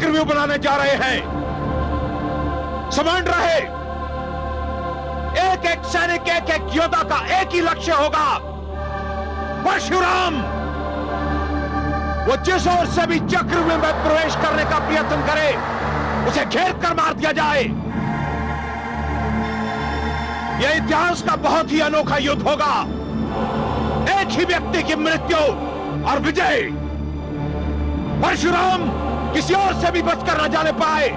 चक्रव्यूह बनाने जा रहे हैं। समझ रहे, एक एक सैनिक, एक एक योद्धा का एक ही लक्ष्य होगा, परशुराम। वो जिस ओर से भी चक्रव्यूह में प्रवेश करने का प्रयत्न करे, उसे घेर कर मार दिया जाए। यह इतिहास का बहुत ही अनोखा युद्ध होगा। एक ही व्यक्ति की मृत्यु और विजय। परशुराम किसी और से भी बचकर न जाने पाए।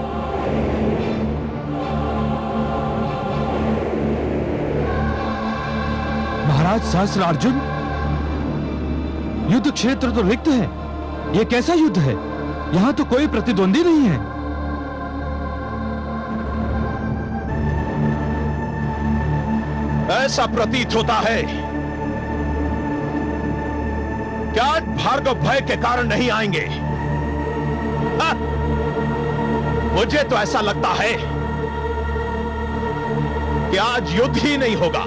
महाराज सहस्त्रार्जुन, युद्ध क्षेत्र तो रिक्त है। यह कैसा युद्ध है? यहां तो कोई प्रतिद्वंदी नहीं है। ऐसा प्रतीत होता है कि आज भार्गव भय के कारण नहीं आएंगे। हाँ, मुझे तो ऐसा लगता है कि आज युद्ध ही नहीं होगा।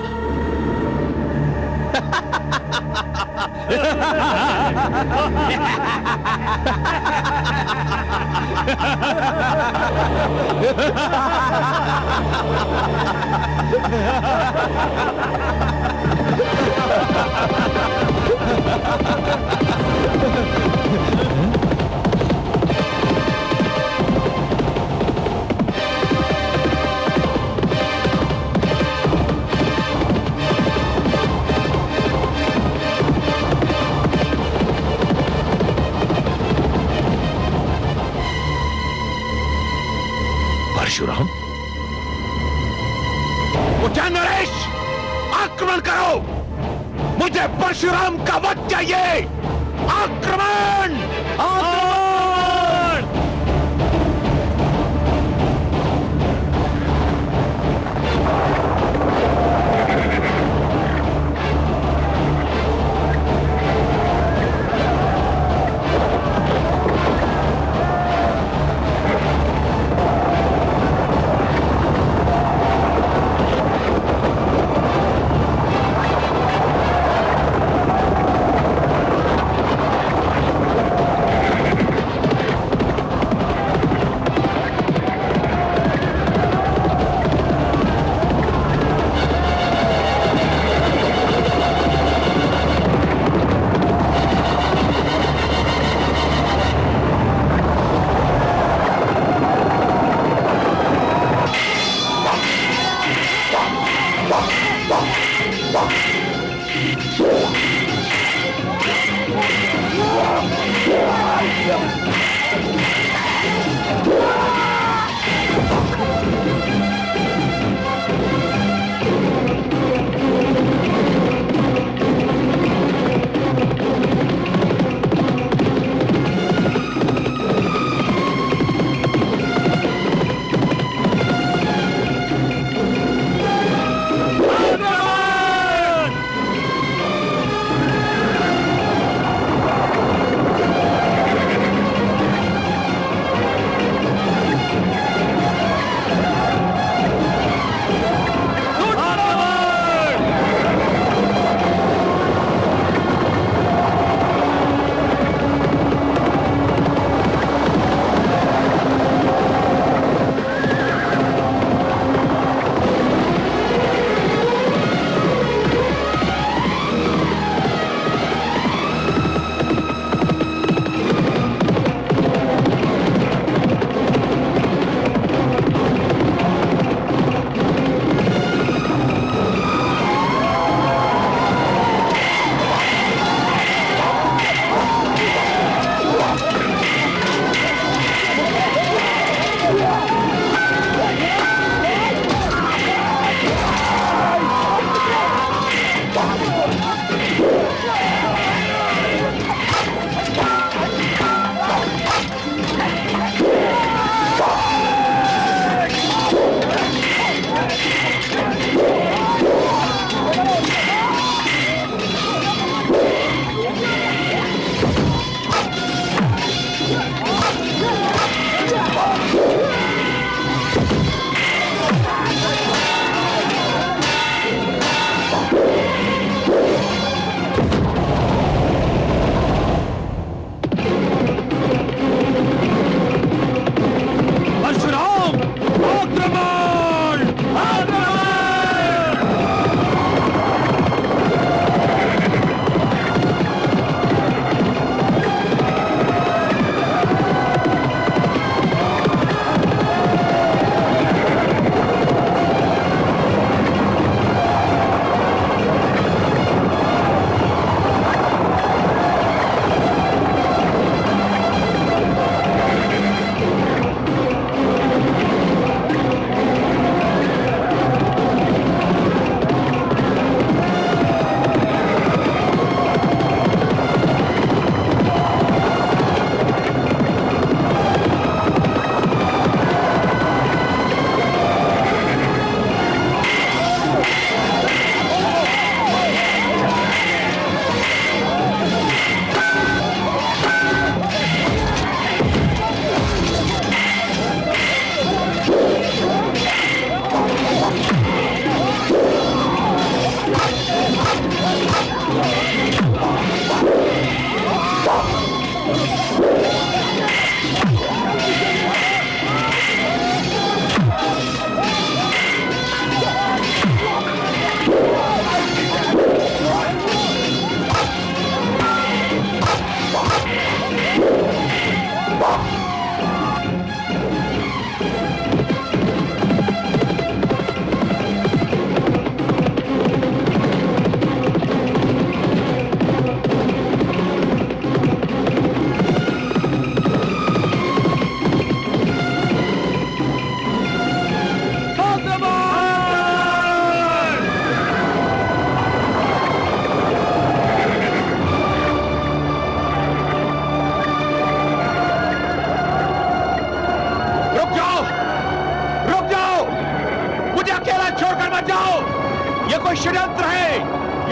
परशुराम, उठा नरेश, आक्रमण करो। मुझे परशुराम का वध चाहिए। आक्रमण! आक्रमण!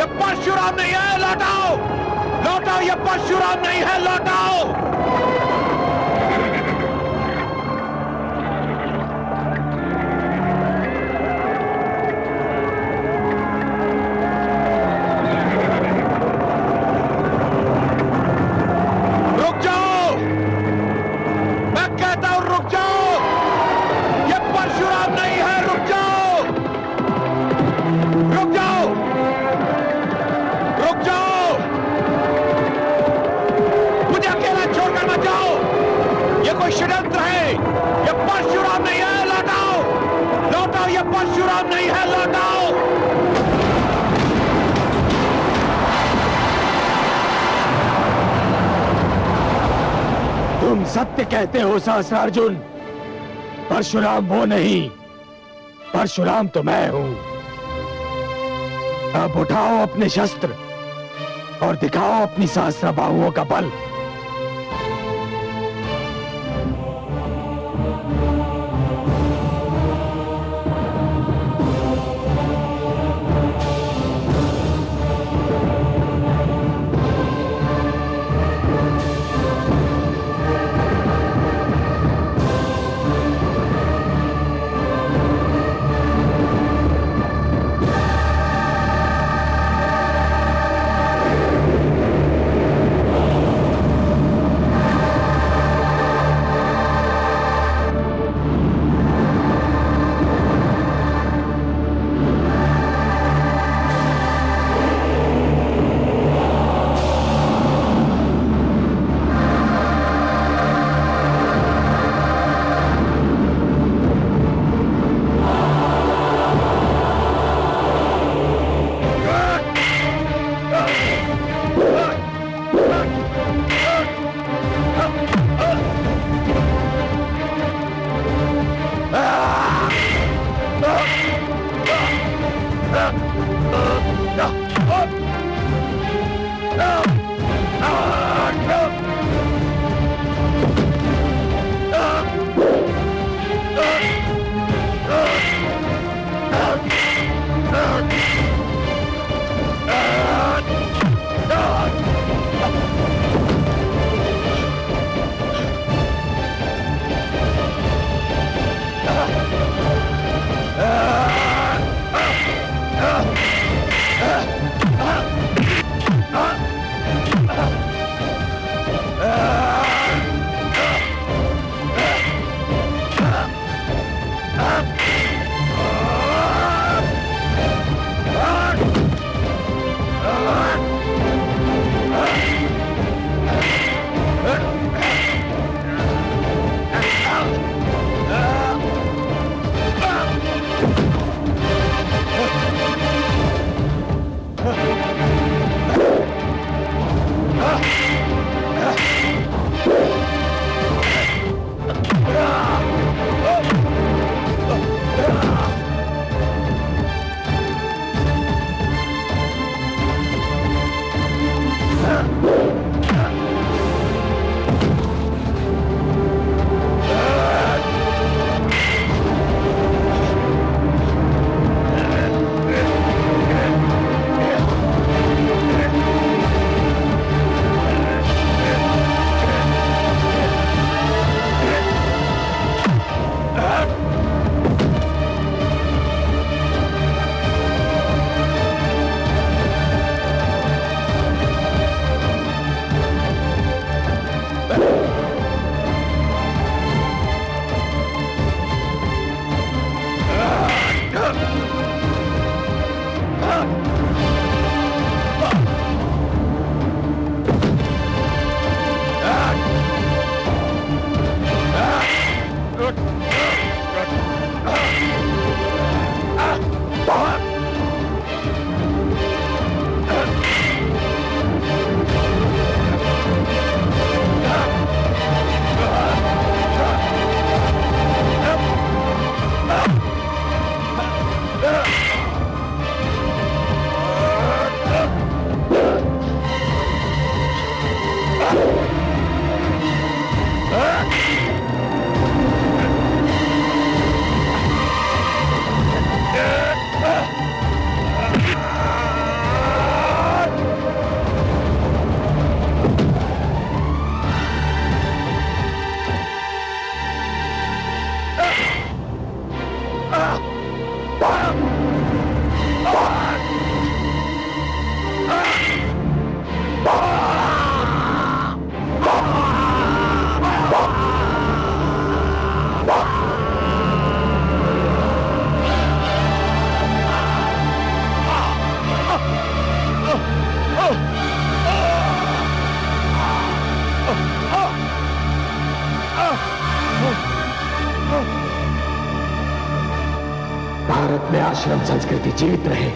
ये परशुराम नहीं है, लौटाओ! लौटाओ, ये परशुराम नहीं है, लौटाओ! रुक जाओ! मैं कहता हूं रुक जाओ! ये परशुराम नहीं है, रुक जाओ! रुक जाओ! रुक जाओ! मुझे अकेला छोड़कर मत जाओ! ये कोई षड्यंत्र है! ये परशुराम नहीं है, लौटाओ! लौटाओ, ये परशुराम नहीं है, लौटाओ! तुम सत्य कहते हो सहस्त्रार्जुन। परशुराम वो नहीं, परशुराम तो मैं हूं। अब उठाओ अपने शस्त्र और दिखाओ अपनी सहस्त्र बाहुओं का बल। भारत में आश्रम संस्कृति जीवित रहे,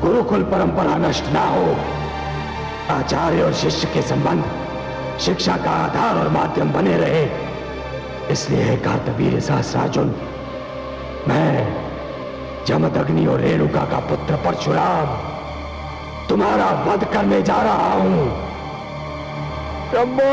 गुरुकुल परंपरा नष्ट ना हो, आचार्य और शिष्य के संबंध शिक्षा का आधार और माध्यम बने रहे, इसलिए हे कार्तवीर्य सहस्रार्जुन, मैं जमदग्नि और रेणुका का पुत्र परशुराम तुम्हारा वध करने जा रहा हूं। शंभो!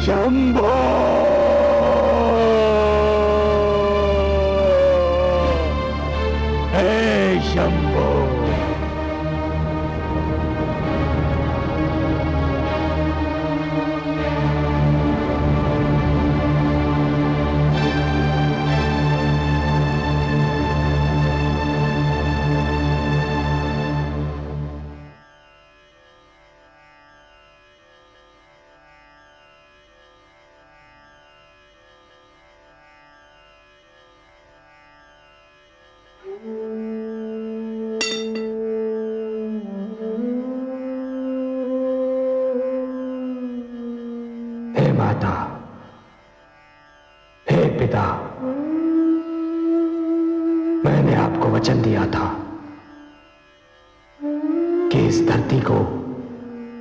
शंभो! हे शंभो! हे माता, हे पिता, मैंने आपको वचन दिया था कि इस धरती को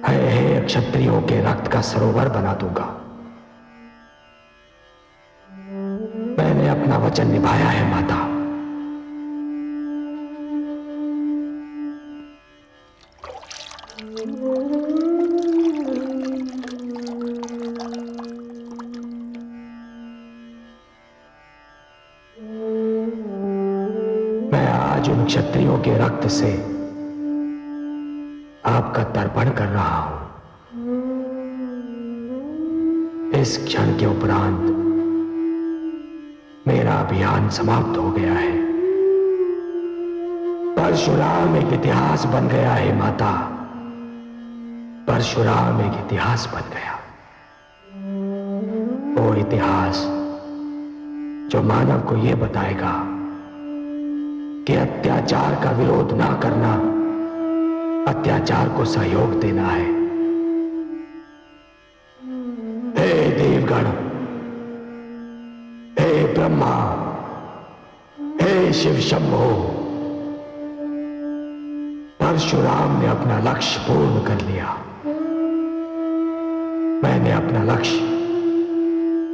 हे क्षत्रियों के रक्त का सरोवर बना दूंगा। मैंने अपना वचन निभाया है माता। मैं आज उन क्षत्रियों के रक्त से आपका तर्पण कर रहा हूं। इस क्षण के उपरांत मेरा अभियान समाप्त हो गया है। परशुराम एक इतिहास बन गया है माता, परशुराम एक इतिहास बन गया। वो इतिहास जो मानव को यह बताएगा कि अत्याचार का विरोध ना करना अत्याचार को सहयोग देना है। हे देवगण, हे ब्रह्मा, हे शिव शंभो, परशुराम ने अपना लक्ष्य पूर्ण कर लिया। मैंने अपना लक्ष्य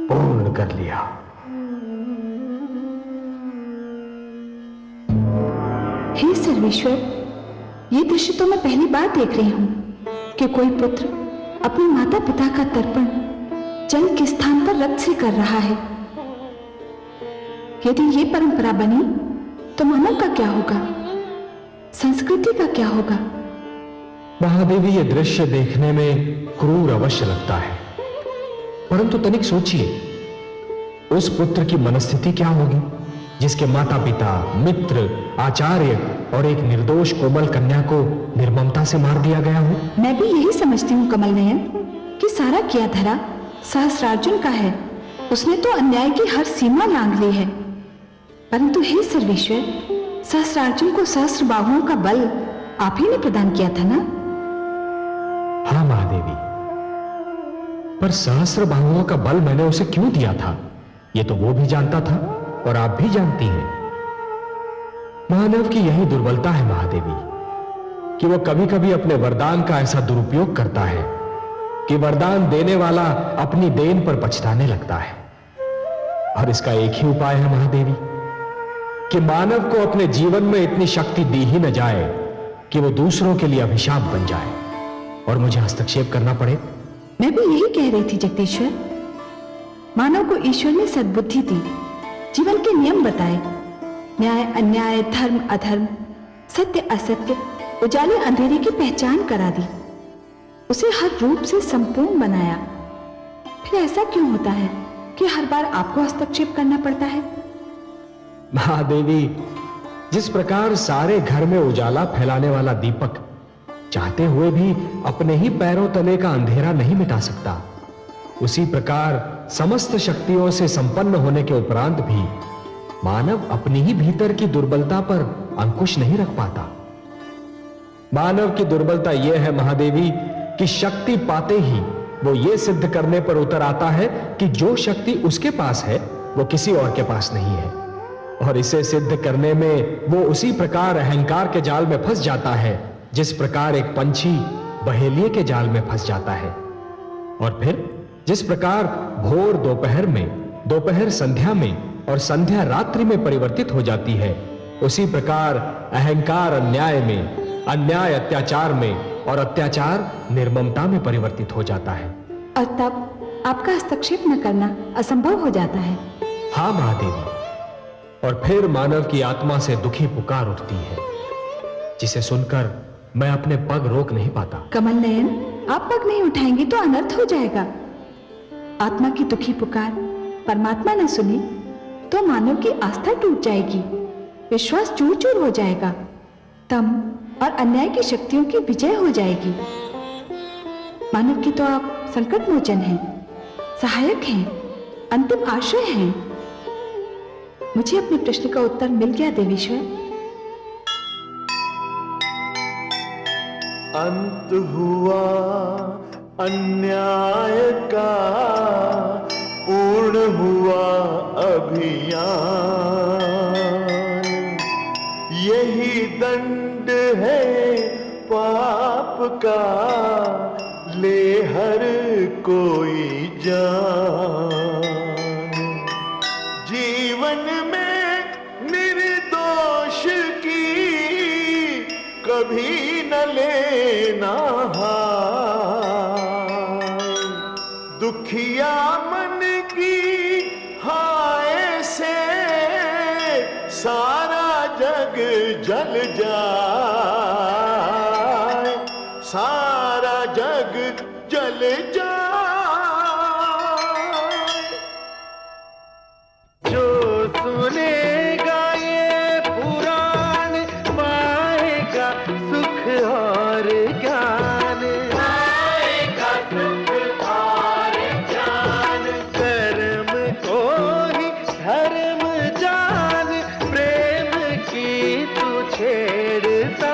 पूर्ण कर लिया। हे सर्वेश्वर, ये दृश्य तो मैं पहली बार देख रही हूं कि कोई पुत्र अपने माता पिता का तर्पण जल के स्थान पर रक्त से कर रहा है। यदि ये परंपरा बनी तो मानव का क्या होगा, संस्कृति का क्या होगा? महादेवी, ये दृश्य देखने में क्रूर अवश्य लगता है, परंतु तनिक सोचिए, उस पुत्र की मनस्थिति क्या होगी जिसके माता पिता, मित्र, आचार्य और एक निर्दोष कोमल कन्या को निर्ममता से मार दिया गया हो। मैं भी यही समझती हूँ कमल नयन कि सारा किया धरा सहस्रार्जुन का है। उसने तो अन्याय की हर सीमा लांघ ली है। परंतु हे सर्वेश्वर, सहस्रार्जुन को सहस्त्र बाहुओं का बल आप ही ने प्रदान किया था ना? हाँ महादेवी, पर सहस्त्र बाहुओं का बल मैंने उसे क्यों दिया था, ये तो वो भी जानता था और आप भी जानती हैं। मानव की यही दुर्बलता है महादेवी कि वो कभी कभी अपने वरदान का ऐसा दुरुपयोग करता है कि वरदान देने वाला अपनी देन पर पछताने लगता है। और इसका एक ही उपाय है महादेवी कि मानव को अपने जीवन में इतनी शक्ति दी ही न जाए कि वो दूसरों के लिए अभिशाप बन जाए और मुझे हस्तक्षेप करना पड़े। मैं भी यही कह रही थी जगदीश्वर। मानव को ईश्वर ने सद्बुद्धि दी, जीवन के नियम बताए, न्याय अन्याय, धर्म अधर्म, सत्य असत्य, उजाले अंधेरे की पहचान करा दी, उसे हर रूप से संपूर्ण बनाया। फिर ऐसा क्यों होता है कि हर बार आपको हस्तक्षेप करना पड़ता है? महादेवी, जिस प्रकार सारे घर में उजाला फैलाने वाला दीपक चाहते हुए भी अपने ही पैरों तले का अंधेरा नहीं मिटा सकता, उसी प्रकार समस्त शक्तियों से संपन्न होने के उपरांत भी मानव अपनी ही भीतर की दुर्बलता पर अंकुश नहीं रख पाता। मानव की दुर्बलता यह है महादेवी कि शक्ति पाते ही वो ये सिद्ध करने पर उतर आता है कि जो शक्ति उसके पास है वो किसी और के पास नहीं है, और इसे सिद्ध करने में वो उसी प्रकार अहंकार के जाल में फंस जाता है जिस प्रकार एक पंछी बहेलिए के जाल में फंस जाता है। और फिर जिस प्रकार भोर दोपहर में, दोपहर संध्या में और संध्या रात्रि में परिवर्तित हो जाती है, उसी प्रकार अहंकार अन्याय में, अन्याय अत्याचार में और अत्याचार निर्ममता में परिवर्तित हो जाता है। और तब आपका हस्तक्षेप न करना असंभव हो जाता है। हाँ महादेवी, और फिर मानव की आत्मा से दुखी पुकार उठती है जिसे सुनकर मैं अपने पग रोक नहीं पाता। कमल नयन, आप पग नहीं उठाएंगे तो अनर्थ हो जाएगा। आत्मा की दुखी पुकार परमात्मा ने सुनी तो मानव की आस्था टूट जाएगी, विश्वास चूर चूर हो जाएगा, तम और अन्याय की शक्तियों की विजय हो जाएगी। मानव की तो आप संकट मोचन हैं, सहायक हैं, अंतिम आश्रय हैं। मुझे अपने प्रश्न का उत्तर मिल गया देवेश्वर। अंत हुआ अन्याय का, पूर्ण हुआ अभियान, यही दंड है पाप का, ले हर कोई जान। जीवन में निर्दोष की कभी न लेना हाय, दुखिया मन की हाय से सारा जग जल जाए, सारा जग जल जाए। जो सुनेगा ये पुराण पाएगा सुख और ज्ञान।